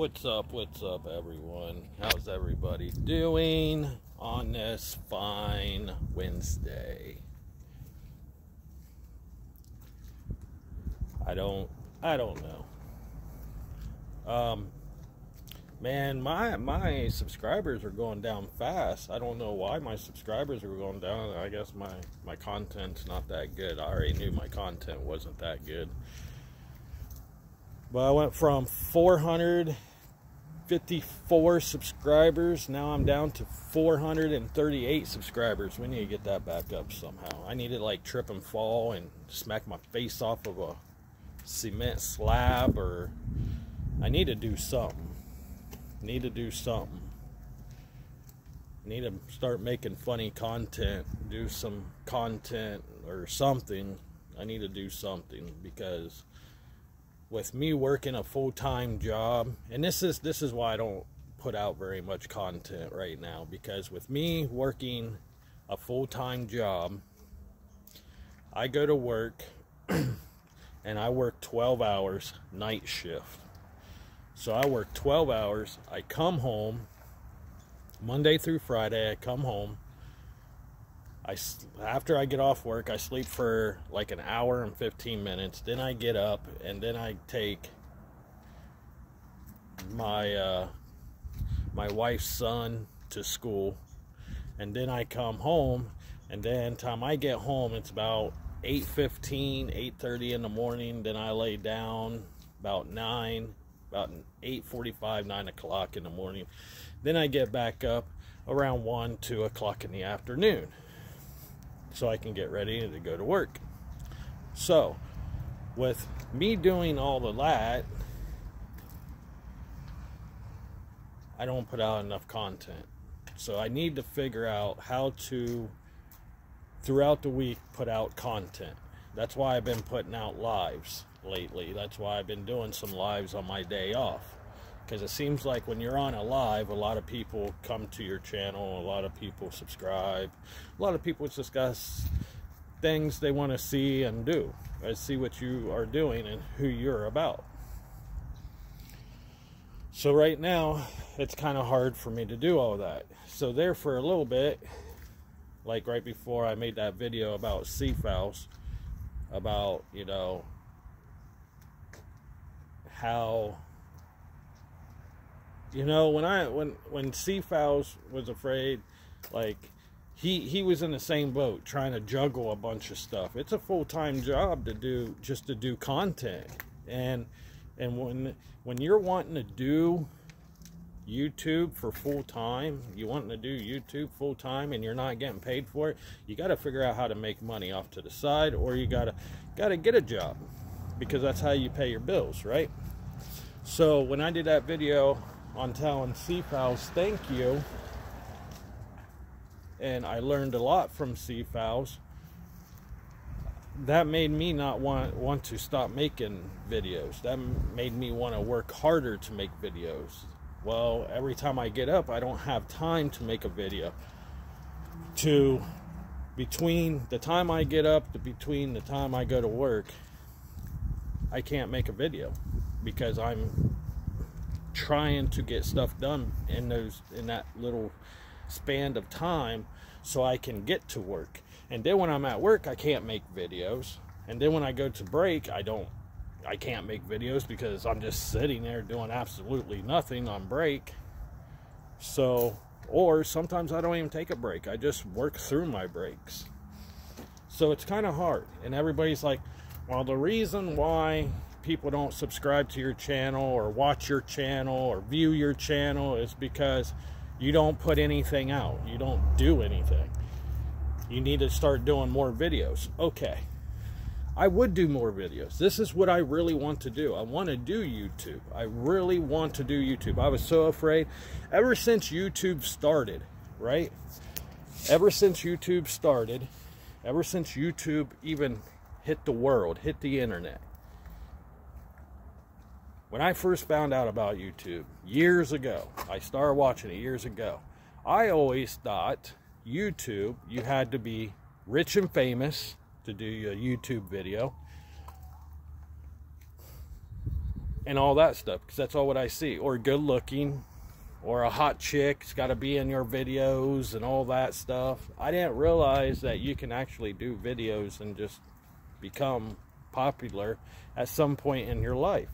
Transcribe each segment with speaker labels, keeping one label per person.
Speaker 1: What's up, everyone? How's everybody doing on this fine Wednesday? I don't know. Man, my subscribers are going down fast. I don't know why my subscribers are going down. I guess my content's not that good. I already knew my content wasn't that good. But I went from 454 subscribers. Now I'm down to 438 subscribers. We need to get that back up somehow. I need to like trip and fall and smack my face off of a cement slab, or I need to do something. Need to start making funny content, do some content or something. I need to do something, because with me working a full-time job, and this is why I don't put out very much content right now, because with me working a full-time job, I go to work and I work 12 hours night shift. So I work 12 hours, I come home, Monday through Friday, I come home, after I get off work, I sleep for like an hour and 15 minutes, then I get up, and then I take my wife's son to school, and then I come home, and then time I get home, it's about 8:15, 8:30 in the morning, then I lay down about 8:45, 9 o'clock in the morning. Then I get back up around 1, 2 o'clock in the afternoon, so I can get ready to go to work. So, with me doing all of that, I don't put out enough content. So I need to figure out how to, throughout the week, put out content. That's why I've been putting out lives lately. That's why I've been doing some lives on my day off, because it seems like when you're on a live, a lot of people come to your channel, a lot of people subscribe, a lot of people discuss things they want to see and do, or see what you are doing and who you're about. So right now, it's kind of hard for me to do all that. So there for a little bit, like right before I made that video about seafowls, about, you know, how, you know, when Seafowls was afraid, like he was in the same boat trying to juggle a bunch of stuff. It's a full-time job to do, just to do content. And when you're wanting to do YouTube for full-time, and you're not getting paid for it, you got to figure out how to make money off to the side, or you got to get a job, because that's how you pay your bills, right? So when I did that video on telling seafowls thank you, and I learned a lot from seafowls, that made me not want to stop making videos. That made me want to work harder to make videos. Well, every time I get up, I don't have time to make a video. Between the time I get up to between the time I go to work, I can't make a video, because I'm trying to get stuff done in that little span of time, so I can get to work. And then when I'm at work, I can't make videos. And then when I go to break, I can't make videos, because I'm just sitting there doing absolutely nothing on break. So, or sometimes I don't even take a break. I just work through my breaks. So it's kind of hard. And everybody's like, well, the reason why people don't subscribe to your channel or watch your channel or view your channel is because you don't put anything out. You don't do anything. You need to start doing more videos. Okay, I would do more videos. This is what I really want to do. I want to do YouTube. I really want to do YouTube. I was so afraid ever since YouTube started, right? Ever since YouTube started, ever since YouTube even hit the world, hit the internet. When I first found out about YouTube years ago, I started watching it years ago, I always thought YouTube, you had to be rich and famous to do a YouTube video. and all that stuff, because that's all what I see. Or good looking, or a hot chick's got to be in your videos and all that stuff. I didn't realize that you can actually do videos and just become popular at some point in your life.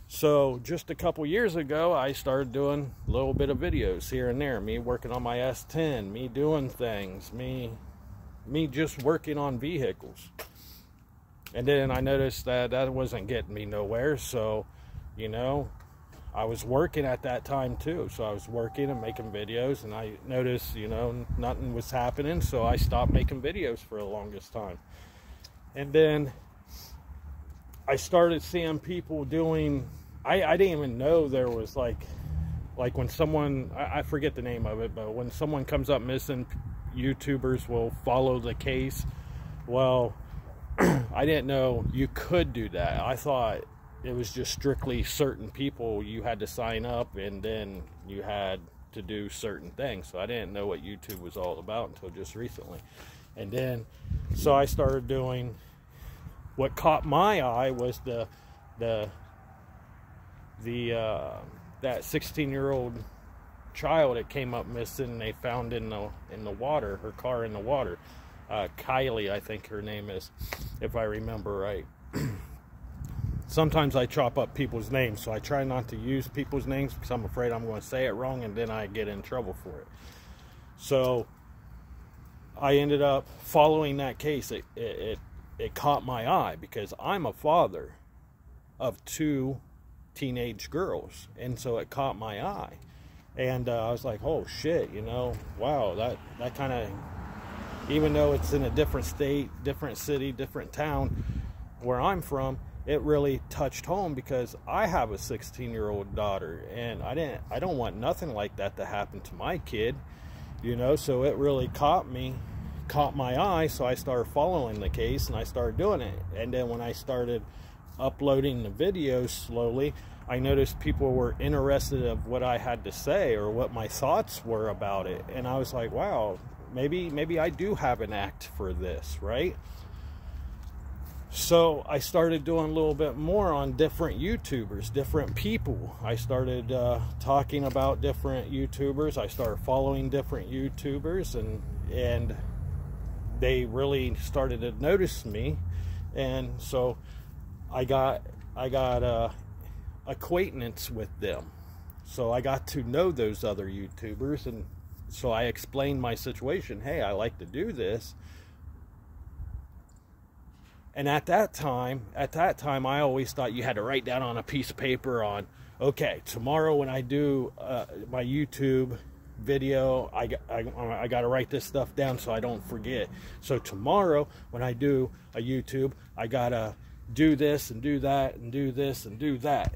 Speaker 1: So just a couple years ago, I started doing a little bit of videos here and there, me working on my S10, me doing things, me just working on vehicles. And then I noticed that that wasn't getting me nowhere. So, you know, I was working at that time too. So I was working and making videos, and I noticed, you know, nothing was happening. So I stopped making videos for the longest time. And then I started seeing people doing, I didn't even know there was like when someone, I forget the name of it, but when someone comes up missing, YouTubers will follow the case. Well, I didn't know you could do that. I thought it was just strictly certain people you had to sign up, and then you had to do certain things. So I didn't know what YouTube was all about until just recently. And then, so I started doing, what caught my eye was that 16-year-old child that came up missing. They found in the water, her car in the water. Kylie, I think her name is, if I remember right. Sometimes I chop up people's names, so I try not to use people's names because I'm afraid I'm going to say it wrong and then I get in trouble for it. So I ended up following that case. It caught my eye because I'm a father of 2 teenage girls, and so it caught my eye. And I was like, oh shit, you know, wow, that kind of, even though it's in a different state, different city, different town where I'm from, it really touched home because I have a 16-year-old daughter, and I don't want nothing like that to happen to my kid, you know. So it really caught my eye. So I started following the case and I started doing it. And then when I started uploading the videos slowly, I noticed people were interested of what I had to say or what my thoughts were about it. And I was like, wow, maybe I do have an act for this, right? So I started doing a little bit more on different YouTubers, different people. I started talking about different YouTubers. I started following different YouTubers, and they really started to notice me. And so I got acquaintance with them. So I got to know those other YouTubers, and so I explained my situation. Hey, I like to do this. And at that time, I always thought you had to write down on a piece of paper on, okay, tomorrow when I do my YouTube video, I got to write this stuff down so I don't forget. So tomorrow when I do a YouTube, I got to do this and do that and do this and do that.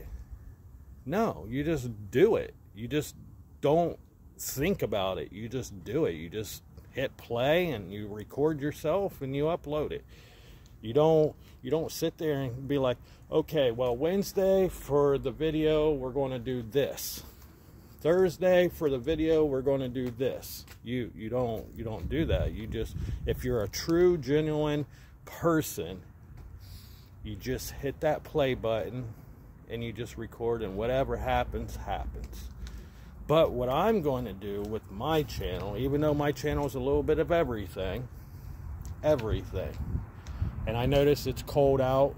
Speaker 1: No, you just do it. You just don't think about it. You just do it. You just hit play and you record yourself and you upload it. You don't sit there and be like, okay, well, Wednesday for the video we're going to do this. Thursday for the video we're going to do this. You don't do that. You just, if you're a true, genuine person, you just hit that play button and you just record, and whatever happens, happens. But what I'm going to do with my channel, even though my channel is a little bit of everything, and I notice it's cold out,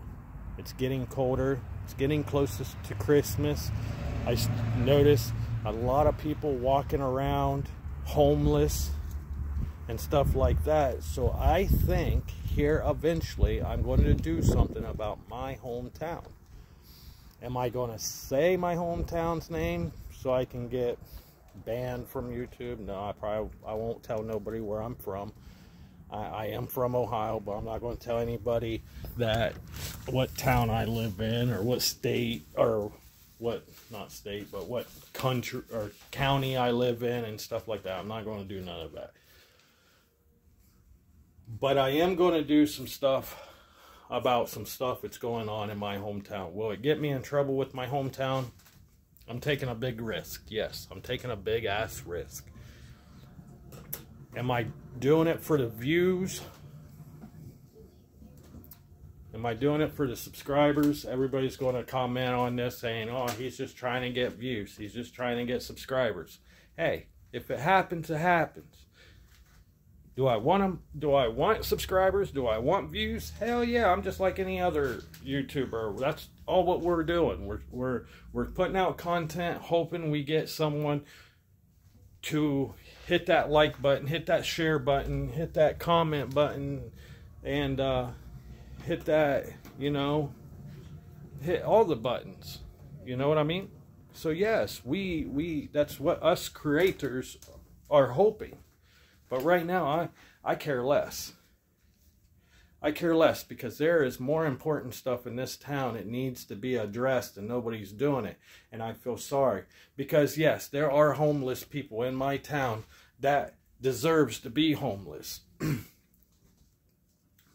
Speaker 1: it's getting colder, it's getting closest to Christmas. I notice a lot of people walking around homeless and stuff like that. So I think here eventually I'm going to do something about my hometown. Am I going to say my hometown's name so I can get banned from YouTube? No, I won't tell nobody where I'm from. I am from Ohio, but I'm not going to tell anybody that what town I live in or what state, or what, not state, but what country or county I live in and stuff like that. I'm not going to do none of that. But I am going to do some stuff about some stuff that's going on in my hometown. Will it get me in trouble with my hometown? I'm taking a big risk. Yes, I'm taking a big ass risk. Am I doing it for the views? Am I doing it for the subscribers? Everybody's going to comment on this saying, oh, he's just trying to get views. He's just trying to get subscribers. Hey, if it happens, it happens. Do I want them? Do I want subscribers? Do I want views? Hell yeah, I'm just like any other YouTuber. That's all what we're doing. We're putting out content, hoping we get someone to hit that like button, hit that share button, hit that comment button, and hit that, you know, hit all the buttons. You know what I mean? So yes, we that's what us creators are hoping. But right now, I care less. I care less because there is more important stuff in this town. It needs to be addressed and nobody's doing it. And I feel sorry. Because yes, there are homeless people in my town that deserves to be homeless.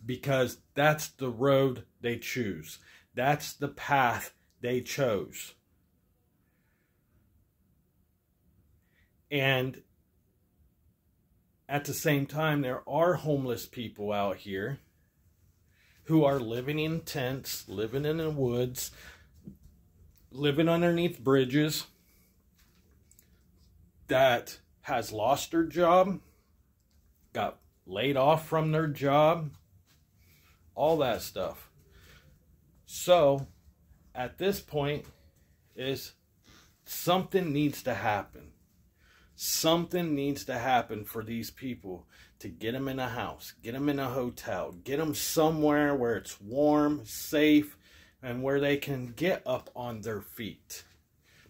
Speaker 1: Because that's the road they choose. That's the path they chose. And at the same time, there are homeless people out here who are living in tents, living in the woods, living underneath bridges, that has lost their job, got laid off from their job, all that stuff. So, at this point, is something needs to happen. Something needs to happen for these people to get them in a house, get them in a hotel, get them somewhere where it's warm, safe, and where they can get up on their feet.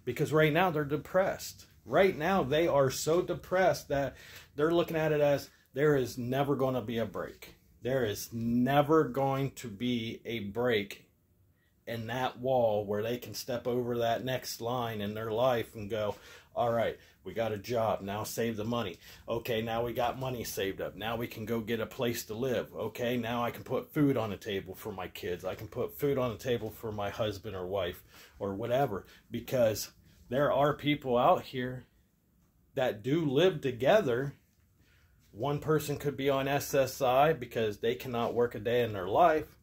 Speaker 1: Because right now they're depressed. Right now they are so depressed that they're looking at it as there is never going to be a break. There is never going to be a break in that wall where they can step over that next line in their life and go, all right, we got a job. Now save the money. Okay, now we got money saved up. Now we can go get a place to live. Okay, now I can put food on the table for my kids. I can put food on the table for my husband or wife or whatever. Because there are people out here that do live together. One person could be on SSI because they cannot work a day in their life.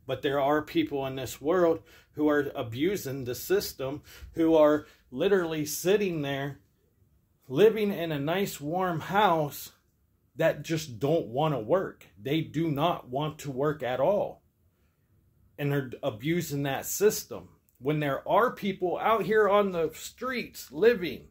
Speaker 1: But there are people in this world who are abusing the system, who are literally sitting there, living in a nice warm house, that just don't want to work. They do not want to work at all. And they're abusing that system. When there are people out here on the streets living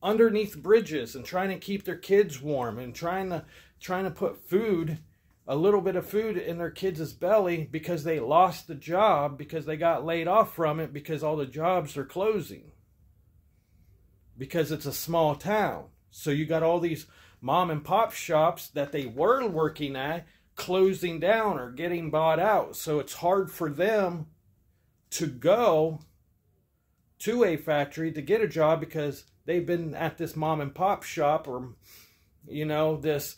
Speaker 1: underneath bridges and trying to keep their kids warm and trying to put food, a little bit of food in their kids' belly because they lost the job, because they got laid off from it, because all the jobs are closing. Because it's a small town. So you got all these mom and pop shops that they were working at closing down or getting bought out. So it's hard for them to go to a factory to get a job because they've been at this mom and pop shop, or, you know, this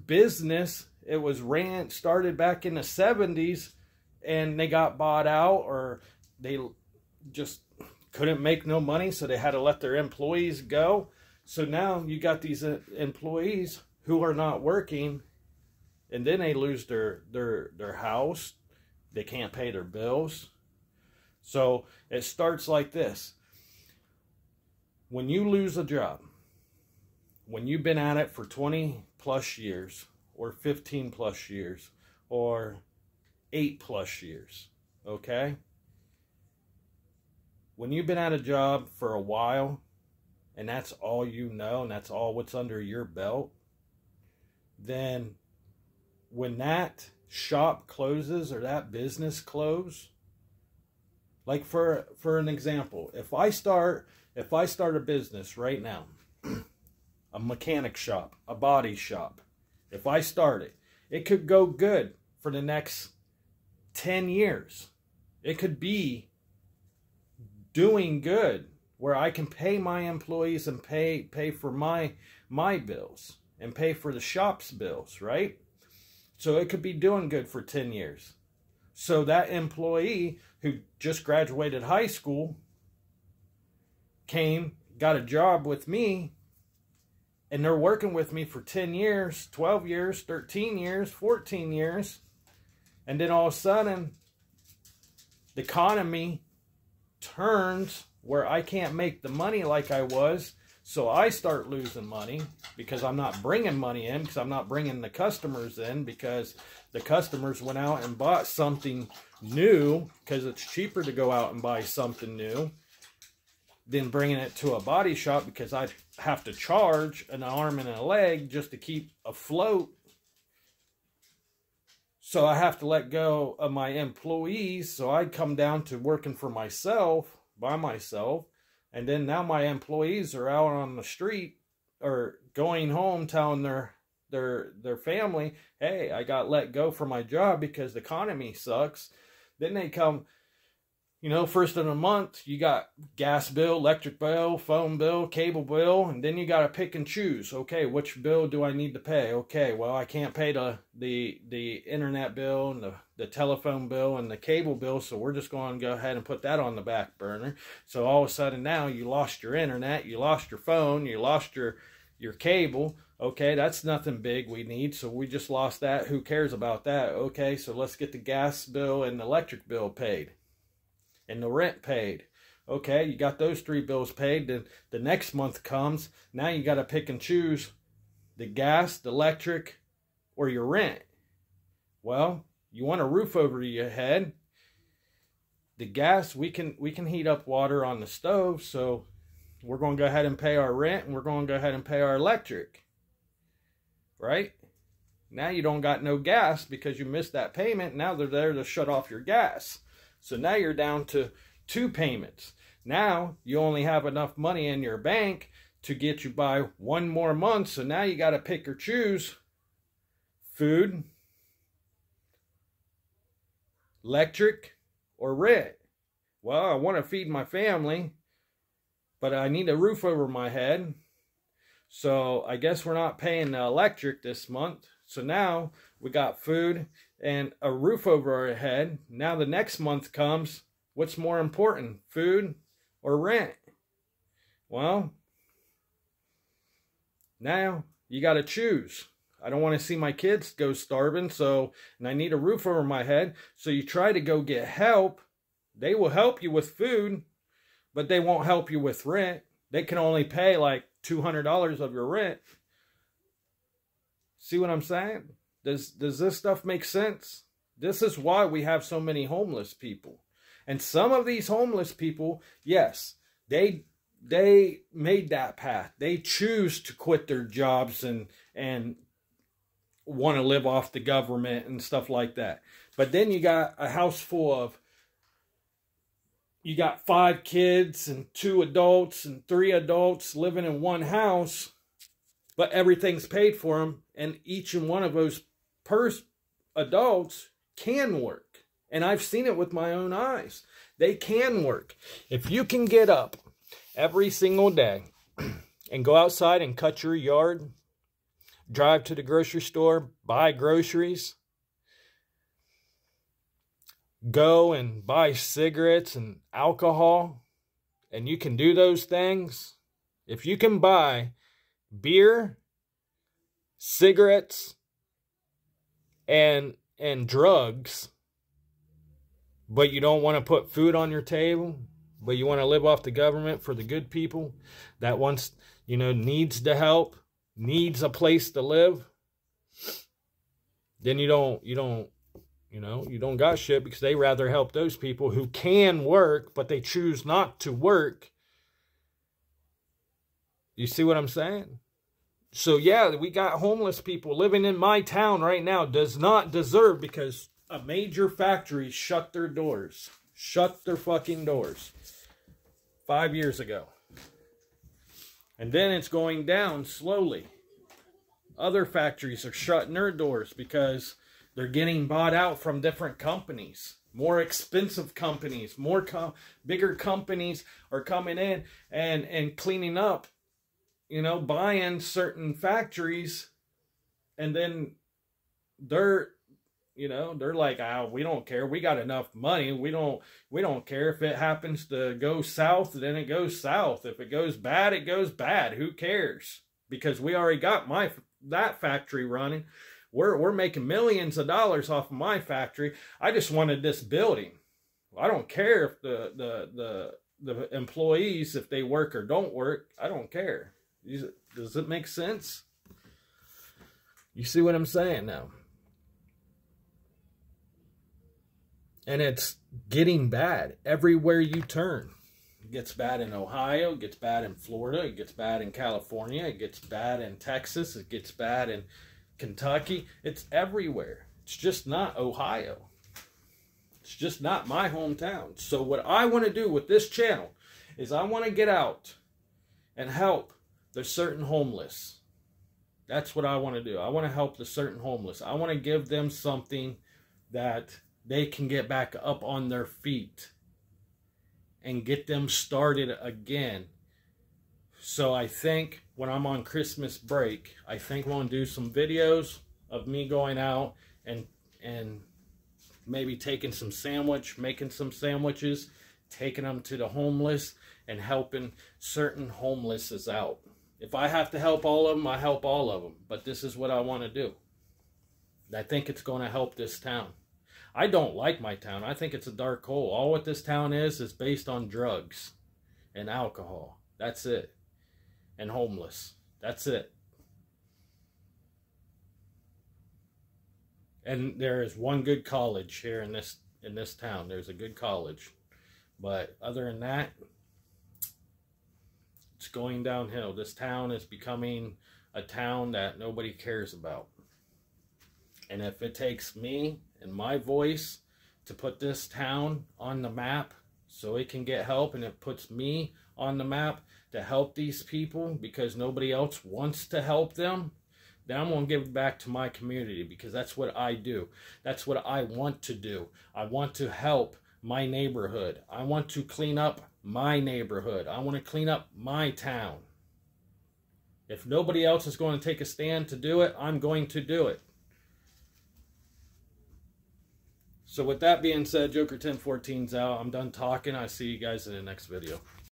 Speaker 1: business. It was started back in the 70s and they got bought out, or they just couldn't make no money, so they had to let their employees go. So now you got these employees who are not working, and then they lose their house. They can't pay their bills. So it starts like this. When you lose a job, when you've been at it for 20 plus years, or 15 plus years, or 8 plus years, okay? When you've been at a job for a while, and that's all you know, and that's all what's under your belt, then when that shop closes or that business closes, like for an example, if I start a business right now, a mechanic shop, a body shop, if I start it, it could go good for the next 10 years. It could be doing good where I can pay my employees and pay for my bills and pay for the shop's bills, right? So it could be doing good for 10 years. So that employee who just graduated high school got a job with me, and they're working with me for 10 years, 12 years, 13 years, 14 years. And then all of a sudden, the economy turns where I can't make the money like I was. So I start losing money because I'm not bringing money in, because I'm not bringing the customers in, because the customers went out and bought something new, because it's cheaper to go out and buy something new than bringing it to a body shop, because I'd have to charge an arm and a leg just to keep afloat. So I have to let go of my employees. So I'd come down to working for myself, by myself. And then now my employees are out on the street or going home telling their family, hey, I got let go from my job because the economy sucks. Then they come, you know, first of the month, you got gas bill, electric bill, phone bill, cable bill, and then you got to pick and choose. Okay, which bill do I need to pay? Okay, well, I can't pay the internet bill and the telephone bill and the cable bill, so we're just going to go ahead and put that on the back burner. So all of a sudden now you lost your internet, you lost your phone, you lost your cable. Okay, that's nothing big we need, so we just lost that. Who cares about that? Okay, so let's get the gas bill and the electric bill paid. And the rent paid. Okay, you got those 3 bills paid. Then the next month comes. Now you got to pick and choose the gas, the electric, or your rent. Well, you want a roof over your head. The gas, we can heat up water on the stove, so we're going to go ahead and pay our rent, and we're going to go ahead and pay our electric. Right? Now you don't got no gas because you missed that payment. Now they're there to shut off your gas. So now you're down to 2 payments. Now you only have enough money in your bank to get you by 1 more month. So now you got to pick or choose food, electric, or rent. Well, I want to feed my family, but I need a roof over my head. So I guess we're not paying the electric this month. So now we got food and a roof over our head. Now the next month comes. What's more important, food or rent? Well, now you got to choose. I don't want to see my kids go starving, and I need a roof over my head. So you try to go get help. They will help you with food, but they won't help you with rent. They can only pay like $200 of your rent. See what I'm saying? Does this stuff make sense? This is why we have so many homeless people. And some of these homeless people, yes, they made that path. They choose to quit their jobs and want to live off the government and stuff like that. But then you got a house full of, you got 5 kids and 2 adults and 3 adults living in one house, but everything's paid for them, and each and one of those adults can work. And I've seen it with my own eyes. They can work. If you can get up every single day and go outside and cut your yard, drive to the grocery store, buy groceries, go and buy cigarettes and alcohol, and you can do those things. If you can buy beer, cigarettes, and drugs, but you don't want to put food on your table, but you want to live off the government for the good people that wants, needs the help, needs a place to live, then you don't got shit, because they rather help those people who can work, but they choose not to work. You see what I'm saying? So yeah, we got homeless people living in my town right now. Does not deserve, because a major factory shut their doors. Shut their fucking doors 5 years ago. And then it's going down slowly. Other factories are shutting their doors because they're getting bought out from different companies. More expensive companies, bigger companies are coming in and cleaning up, buying certain factories, and then they're like, we don't care. We got enough money. We don't care if it happens to go south, then it goes south. If it goes bad, it goes bad. Who cares? Because we already got that factory running. We're making millions of dollars off of my factory. I just wanted this building. I don't care if the employees, if they work or don't work. I don't care. Does it make sense? You see what I'm saying now? And it's getting bad everywhere you turn. It gets bad in Ohio, it gets bad in Florida, it gets bad in California, it gets bad in Texas, it gets bad in Kentucky. It's everywhere. It's just not Ohio. It's just not my hometown. So what I want to do with this channel is I want to get out and help the certain homeless. That's what I want to do. I want to help the certain homeless. I want to give them something that they can get back up on their feet and get them started again. So I think when I'm on Christmas break, I think we'll do some videos of me going out and maybe taking some making some sandwiches, taking them to the homeless and helping certain homeless out. If I have to help all of them, I help all of them. But this is what I want to do. I think it's going to help this town. I don't like my town. I think it's a dark hole. All what this town is based on drugs and alcohol. That's it. And homeless. That's it. And there is one good college here in this town. There's a good college. But other than that, it's going downhill. This town is becoming a town that nobody cares about. And if it takes me and my voice to put this town on the map so it can get help, and it puts me on the map to help these people because nobody else wants to help them, then I'm going to give it back to my community, because that's what I do. That's what I want to do. I want to help my neighborhood. I want to clean up my neighborhood. I want to clean up my town. If nobody else is going to take a stand to do it, I'm going to do it. So with that being said, Joker 1014's out. I'm done talking. I'll see you guys in the next video.